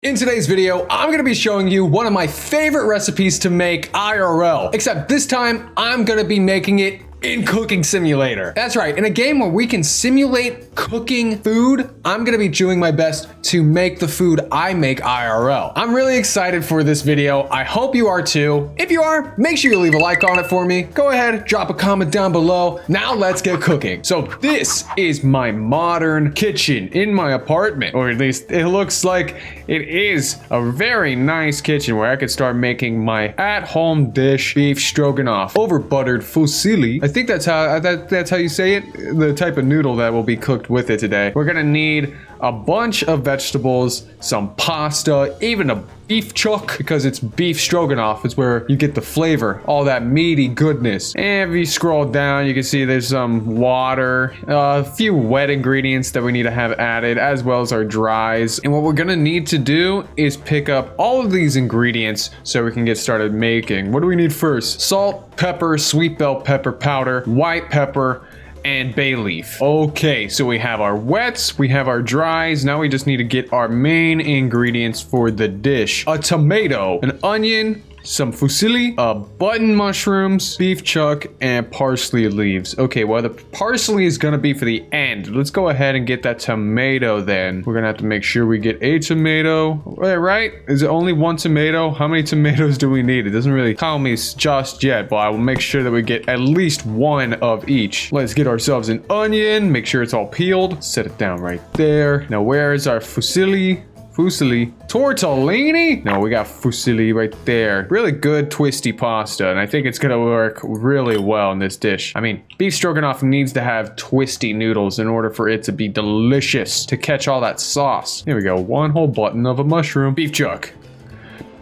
In today's video, I'm going to be showing you one of my favorite recipes to make IRL, except this time I'm going to be making it in Cooking Simulator. That's right, in a game where we can simulate cooking food, I'm gonna be doing my best to make the food I make IRL. I'm really excited for this video. I hope you are too. If you are, make sure you leave a like on it for me. Go ahead, drop a comment down below. Now let's get cooking. So this is my modern kitchen in my apartment, or at least it looks like it is a very nice kitchen where I could start making my at-home dish, beef stroganoff, over buttered fusilli. I think that's how you say it. The type of noodle that will be cooked with it today. We're gonna need a bunch of vegetables, some pasta, even a beef chuck, because it's beef stroganoff. It's where you get the flavor, all that meaty goodness. And if you scroll down, you can see there's some water, a few wet ingredients that we need to have added, as well as our dries. And what we're gonna need to do is pick up all of these ingredients so we can get started making. What do we need first? Salt, pepper, sweet bell pepper powder, white pepper, and bay leaf. Okay, so we have our wets, we have our dries. Now we just need to get our main ingredients for the dish. A tomato, an onion, some fusilli, button mushrooms, beef chuck, and parsley leaves. Okay, well, the parsley is gonna be for the end. Let's go ahead and get that tomato then. We're gonna have to make sure we get a tomato. Right? Is it only one tomato? How many tomatoes do we need? It doesn't really tell me just yet, but I will make sure that we get at least one of each. Let's get ourselves an onion. Make sure it's all peeled. Set it down right there. Now, where is our fusilli? Fusilli. Tortellini? No, we got fusilli right there. Really good twisty pasta, and I think it's gonna work really well in this dish. I mean, beef stroganoff needs to have twisty noodles in order for it to be delicious, to catch all that sauce. Here we go, one whole button of a mushroom. Beef chuck.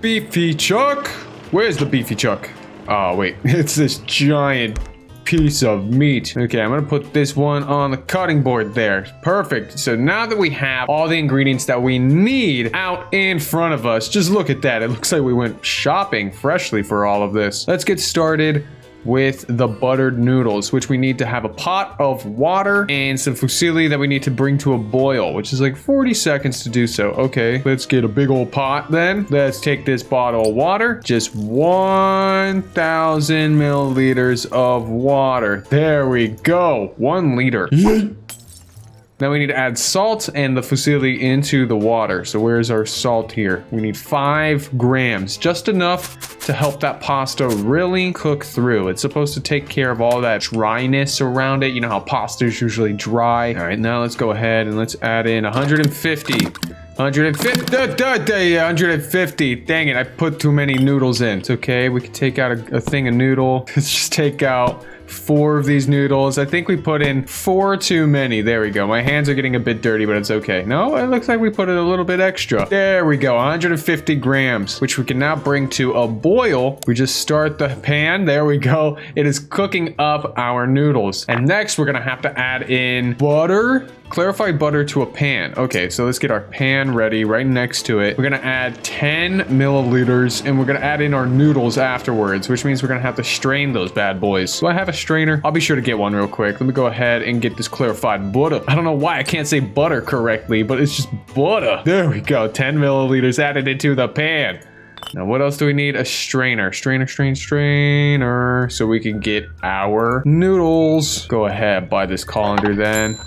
Beefy chuck? Where's the beefy chuck? Oh, wait, it's this giant piece of meat. Okay, I'm gonna put this one on the cutting board there. Perfect. So now that we have all the ingredients that we need out in front of us, just look at that. It looks like we went shopping freshly for all of this. Let's get started with the buttered noodles, which we need to have a pot of water and some fusilli that we need to bring to a boil, which is like 40 seconds to do so. Okay, let's get a big old pot then. Let's take this bottle of water, just 1,000 milliliters of water. There we go, 1 liter. Now we need to add salt and the fusilli into the water. So where's our salt here? We need 5 grams, just enough to help that pasta really cook through. It's supposed to take care of all that dryness around it. You know how pasta is usually dry. All right, now let's go ahead and let's add in 150. 150. Dang it, I put too many noodles in. It's okay, we can take out a thing of noodle. Let's just take out 4 of these noodles. I think we put in 4 too many. There we go. My hands are getting a bit dirty, but it's okay. No, it looks like we put in a little bit extra. There we go. 150 grams, which we can now bring to a boil. We just start the pan. There we go. It is cooking up our noodles. And next, we're gonna have to add in butter. Clarified butter to a pan. Okay, so let's get our pan ready right next to it. We're gonna add 10 milliliters and we're gonna add in our noodles afterwards, which means we're gonna have to strain those bad boys. Do I have a strainer? I'll be sure to get one real quick. Let me go ahead and get this clarified butter. I don't know why I can't say butter correctly, but it's just butter. There we go, 10 milliliters added into the pan. Now, what else do we need? A strainer. Strainer. So we can get our noodles. Go ahead, buy this colander then.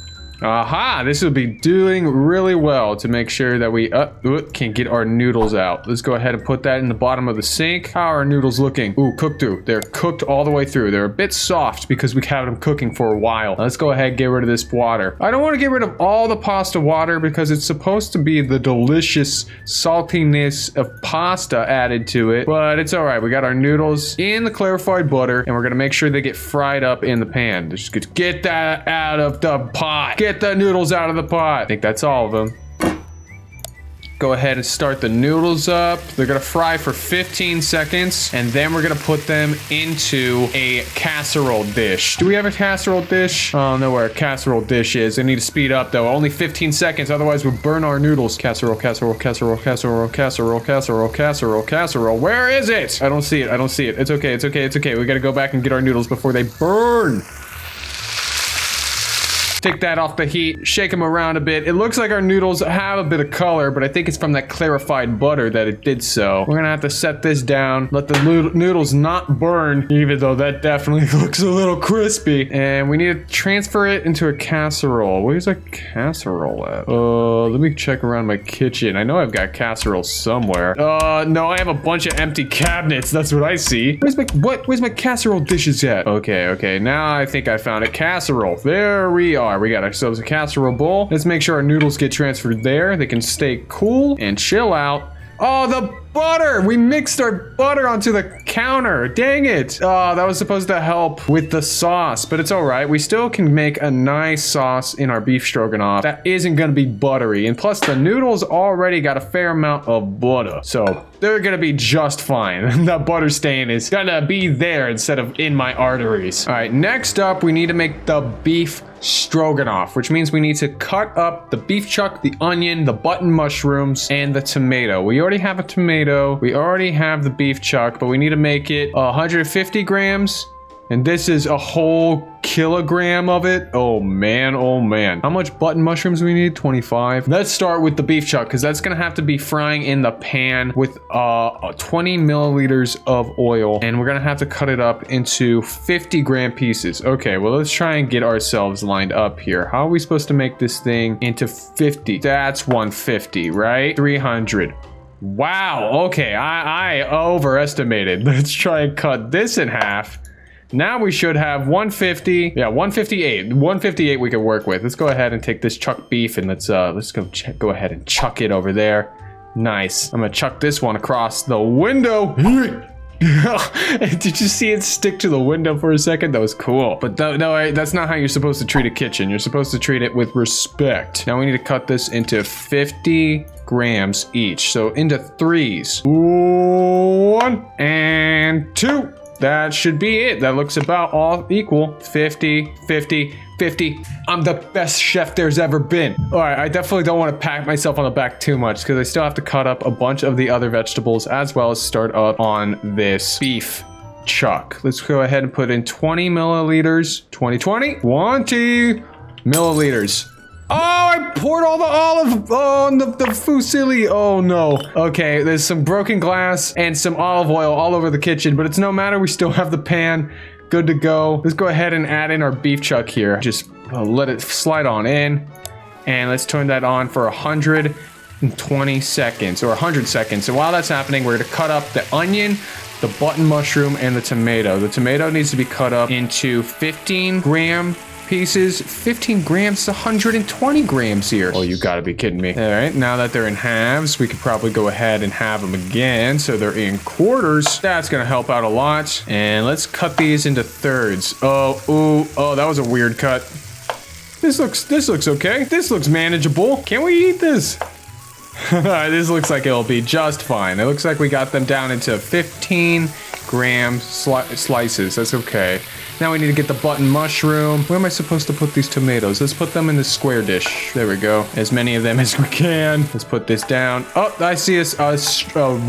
Aha! This will be doing really well to make sure that we can get our noodles out. Let's go ahead and put that in the bottom of the sink. How are our noodles looking? Ooh, cooked through. They're cooked all the way through. They're a bit soft because we had them cooking for a while. Let's go ahead and get rid of this water. I don't want to get rid of all the pasta water because it's supposed to be the delicious saltiness of pasta added to it, but it's all right. We got our noodles in the clarified butter and we're gonna make sure they get fried up in the pan. Just get that out of the pot. Get the noodles out of the pot. I think that's all of them. Go ahead and start the noodles up. They're gonna fry for 15 seconds, and then we're gonna put them into a casserole dish. Do we have a casserole dish? I don't know where a casserole dish is. I need to speed up though. Only 15 seconds, otherwise we'll burn our noodles. Casserole. Where is it? I don't see it. It's okay. We gotta go back and get our noodles before they burn. Take that off the heat, shake them around a bit. It looks like our noodles have a bit of color, but I think it's from that clarified butter that it did so. We're gonna have to set this down, let the noodles not burn, even though that definitely looks a little crispy. And we need to transfer it into a casserole. Where's our casserole at? Let me check around my kitchen. I know I've got casserole somewhere. No, I have a bunch of empty cabinets. That's what I see. Where's my casserole dishes at? Okay, now I think I found a casserole. There we are. We got ourselves a casserole bowl. Let's make sure our noodles get transferred there. They can stay cool and chill out. Oh, the butter! We mixed our butter onto the counter. Dang it. Oh, that was supposed to help with the sauce, but it's all right. We still can make a nice sauce in our beef stroganoff that isn't gonna be buttery. And plus, the noodles already got a fair amount of butter, so they're gonna be just fine. The butter stain is gonna be there instead of in my arteries. All right, next up, we need to make the beef stroganoff, which means we need to cut up the beef chuck, the onion, the button mushrooms, and the tomato. We already have a tomato. We already have the beef chuck, but we need to make it 150 grams. And this is a whole kilogram of it. Oh man, oh man. How much button mushrooms do we need? 25. Let's start with the beef chuck, because that's gonna have to be frying in the pan with 20 milliliters of oil. And we're gonna have to cut it up into 50-gram pieces. Okay, well, let's try and get ourselves lined up here. How are we supposed to make this thing into 50? That's 150, right? 300. Wow, okay, I overestimated. Let's try and cut this in half. Now we should have 150. Yeah, 158. 158 we can work with. Let's go ahead and take this chuck beef and let's go ahead and chuck it over there. Nice. I'm gonna chuck this one across the window. Did you see it stick to the window for a second? That was cool. But no, that's not how you're supposed to treat a kitchen. You're supposed to treat it with respect. Now we need to cut this into 50 grams each. So into threes. 1 and 2. That should be it. That looks about all equal. 50, 50, 50. I'm the best chef there's ever been. All right, I definitely don't want to pat myself on the back too much because I still have to cut up a bunch of the other vegetables as well as start up on this beef chuck. Let's go ahead and put in 20 milliliters. 20 milliliters. Oh, I poured all the olive on the fusilli. Oh no. Okay, there's some broken glass and some olive oil all over the kitchen, but it's no matter. We still have the pan. Good to go. Let's go ahead and add in our beef chuck here. Just let it slide on in. And let's turn that on for 120 seconds or 100 seconds. So while that's happening, we're gonna cut up the onion, the button mushroom, and the tomato. The tomato needs to be cut up into 15-gram pieces. 15 grams to 120 grams here. Oh, you gotta be kidding me. All right, now that they're in halves, we could probably go ahead and have them again. So they're in quarters. That's gonna help out a lot. And let's cut these into thirds. Oh, that was a weird cut. This looks okay. This looks manageable. Can we eat this? This looks like it'll be just fine. It looks like we got them down into 15-gram slices. That's okay. Now we need to get the button mushroom. Where am I supposed to put these tomatoes? Let's put them in the square dish. There we go. As many of them as we can. Let's put this down. Oh, I see a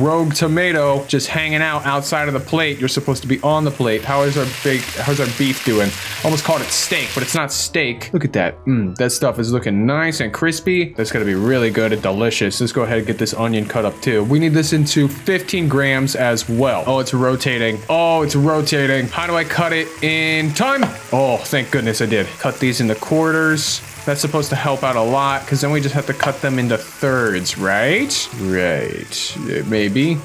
rogue tomato just hanging out outside of the plate. You're supposed to be on the plate. How's our beef doing? Almost called it steak, but it's not steak. Look at that. That stuff is looking nice and crispy. That's gonna be really good and delicious. Let's go ahead and get this onion cut up too. We need this into 15 grams as well. Oh, it's rotating. Oh, it's rotating. How do I cut it in time? Oh, thank goodness I did. Cut these into quarters. That's supposed to help out a lot because then we just have to cut them into thirds, right? Right. Maybe.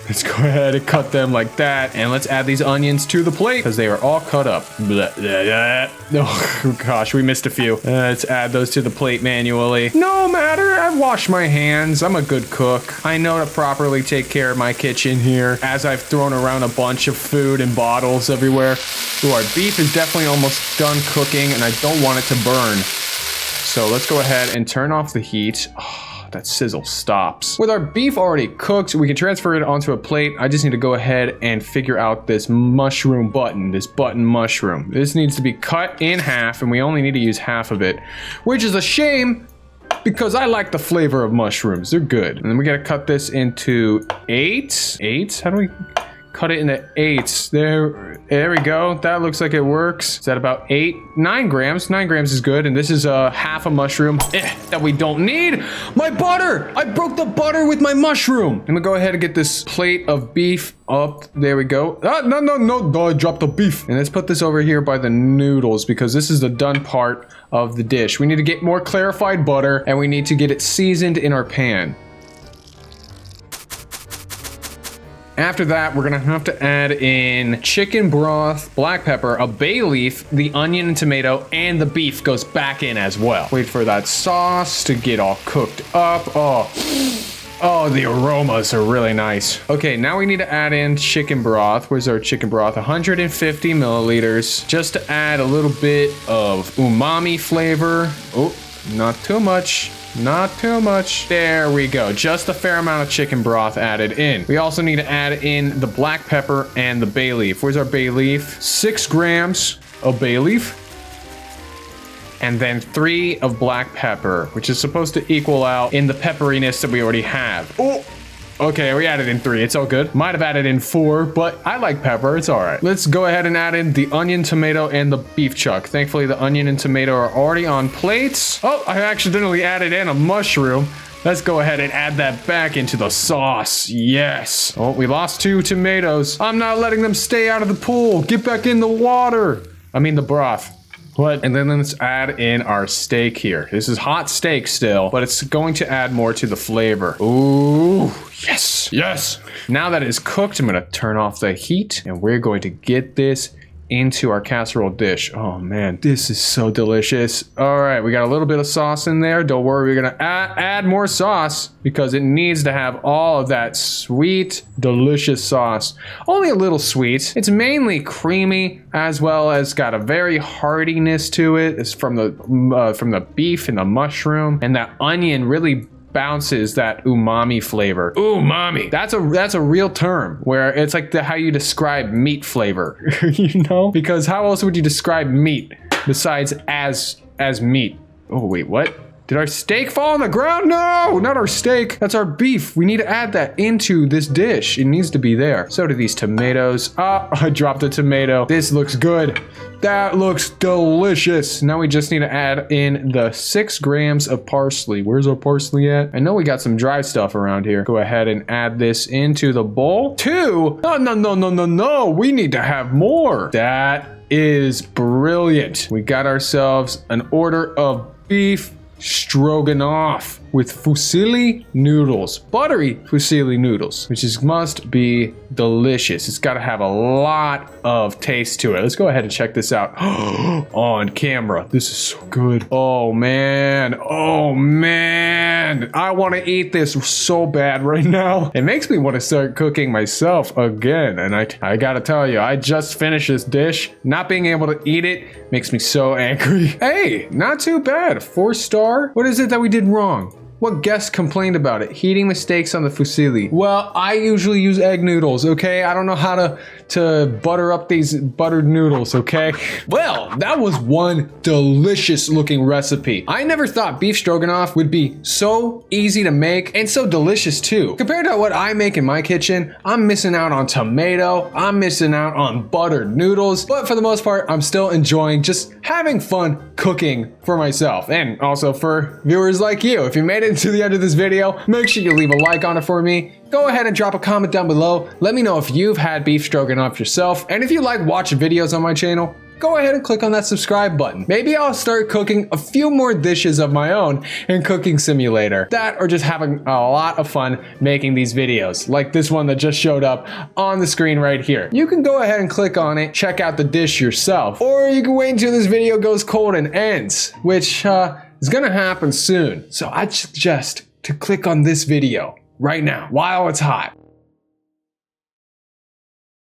Let's go ahead and cut them like that. And let's add these onions to the plate because they are all cut up. Blah, blah, blah. Oh gosh, we missed a few. Let's add those to the plate manually. No matter, I've washed my hands. I'm a good cook. I know to properly take care of my kitchen here as I've thrown around a bunch of food and bottles everywhere. Ooh, our beef is definitely almost done cooking and I don't want it to burn. So let's go ahead and turn off the heat. That sizzle stops. With our beef already cooked, we can transfer it onto a plate. I just need to go ahead and figure out this mushroom button, this button mushroom. This needs to be cut in half and we only need to use half of it, which is a shame because I like the flavor of mushrooms. They're good. And then we gotta cut this into eights. How do we cut it into eighths. There we go. That looks like it works. Is that about 9 grams? 9 grams is good. And this is half a mushroom that we don't need. My butter! I broke the butter with my mushroom. I'm gonna go ahead and get this plate of beef up. There we go. Ah, no, I dropped the beef. And let's put this over here by the noodles because this is the done part of the dish. We need to get more clarified butter and we need to get it seasoned in our pan. After that, we're gonna have to add in chicken broth, black pepper, a bay leaf, the onion and tomato, and the beef goes back in as well. Wait for that sauce to get all cooked up. Oh, the aromas are really nice. Okay, now we need to add in chicken broth. Where's our chicken broth? 150 milliliters, just to add a little bit of umami flavor. Oh, not too much. Not too much. There we go. Just a fair amount of chicken broth added in. We also need to add in the black pepper and the bay leaf. Where's our bay leaf? 6 grams of bay leaf. And then 3 of black pepper, which is supposed to equal out in the pepperiness that we already have. Oh, okay, we added in 3. It's all good. Might have added in 4, but I like pepper. It's all right. Let's go ahead and add in the onion, tomato, and the beef chuck. Thankfully, the onion and tomato are already on plates. Oh, I accidentally added in a mushroom. Let's go ahead and add that back into the sauce. Yes. Oh, we lost 2 tomatoes. I'm not letting them stay out of the pool. Get back in the water. I mean the broth. What? And then let's add in our steak here. This is hot steak still, but it's going to add more to the flavor. Ooh, yes, yes. Now that it's cooked, I'm gonna turn off the heat and we're going to get this into our casserole dish. Oh man, this is so delicious. All right, we got a little bit of sauce in there. Don't worry, we're gonna add more sauce because it needs to have all of that sweet, delicious sauce. Only a little sweet. It's mainly creamy as well as got a very heartiness to it. It's from the beef and the mushroom, and that onion really bounces that umami flavor. Umami. That's a real term where it's like how you describe meat flavor, you know? Because how else would you describe meat besides as meat? Oh wait, what? Did our steak fall on the ground? No, not our steak. That's our beef. We need to add that into this dish. It needs to be there. So do these tomatoes. Ah, I dropped a tomato. This looks good. That looks delicious. Now we just need to add in the 6 grams of parsley. Where's our parsley at? I know we got some dry stuff around here. Go ahead and add this into the bowl. 2? Oh, no. We need to have more. That is brilliant. We got ourselves an order of beef Stroganoff with fusilli noodles, buttery fusilli noodles, which must be delicious. It's got to have a lot of taste to it. Let's go ahead and check this out on camera. This is so good. Oh man, I want to eat this so bad right now. It makes me want to start cooking myself again, and I gotta tell you, I just finished this dish. Not being able to eat it makes me so angry. Hey, not too bad. 4-star. What is it that we did wrong? What guest complained about it? Heating mistakes on the fusilli. Well, I usually use egg noodles, okay? I don't know how to butter up these buttered noodles, okay? Well, that was one delicious looking recipe. I never thought beef stroganoff would be so easy to make and so delicious too. Compared to what I make in my kitchen, I'm missing out on tomato, I'm missing out on buttered noodles, but for the most part, I'm still enjoying just having fun cooking for myself and also for viewers like you. If you made it to the end of this video, make sure you leave a like on it for me. Go ahead and drop a comment down below. Let me know if you've had beef stroganoff yourself. And if you like watching videos on my channel, go ahead and click on that subscribe button. Maybe I'll start cooking a few more dishes of my own in Cooking Simulator. That or just having a lot of fun making these videos, like this one that just showed up on the screen right here. You can go ahead and click on it, check out the dish yourself, or you can wait until this video goes cold and ends, which is gonna happen soon. So I'd suggest to click on this video right now while it's hot.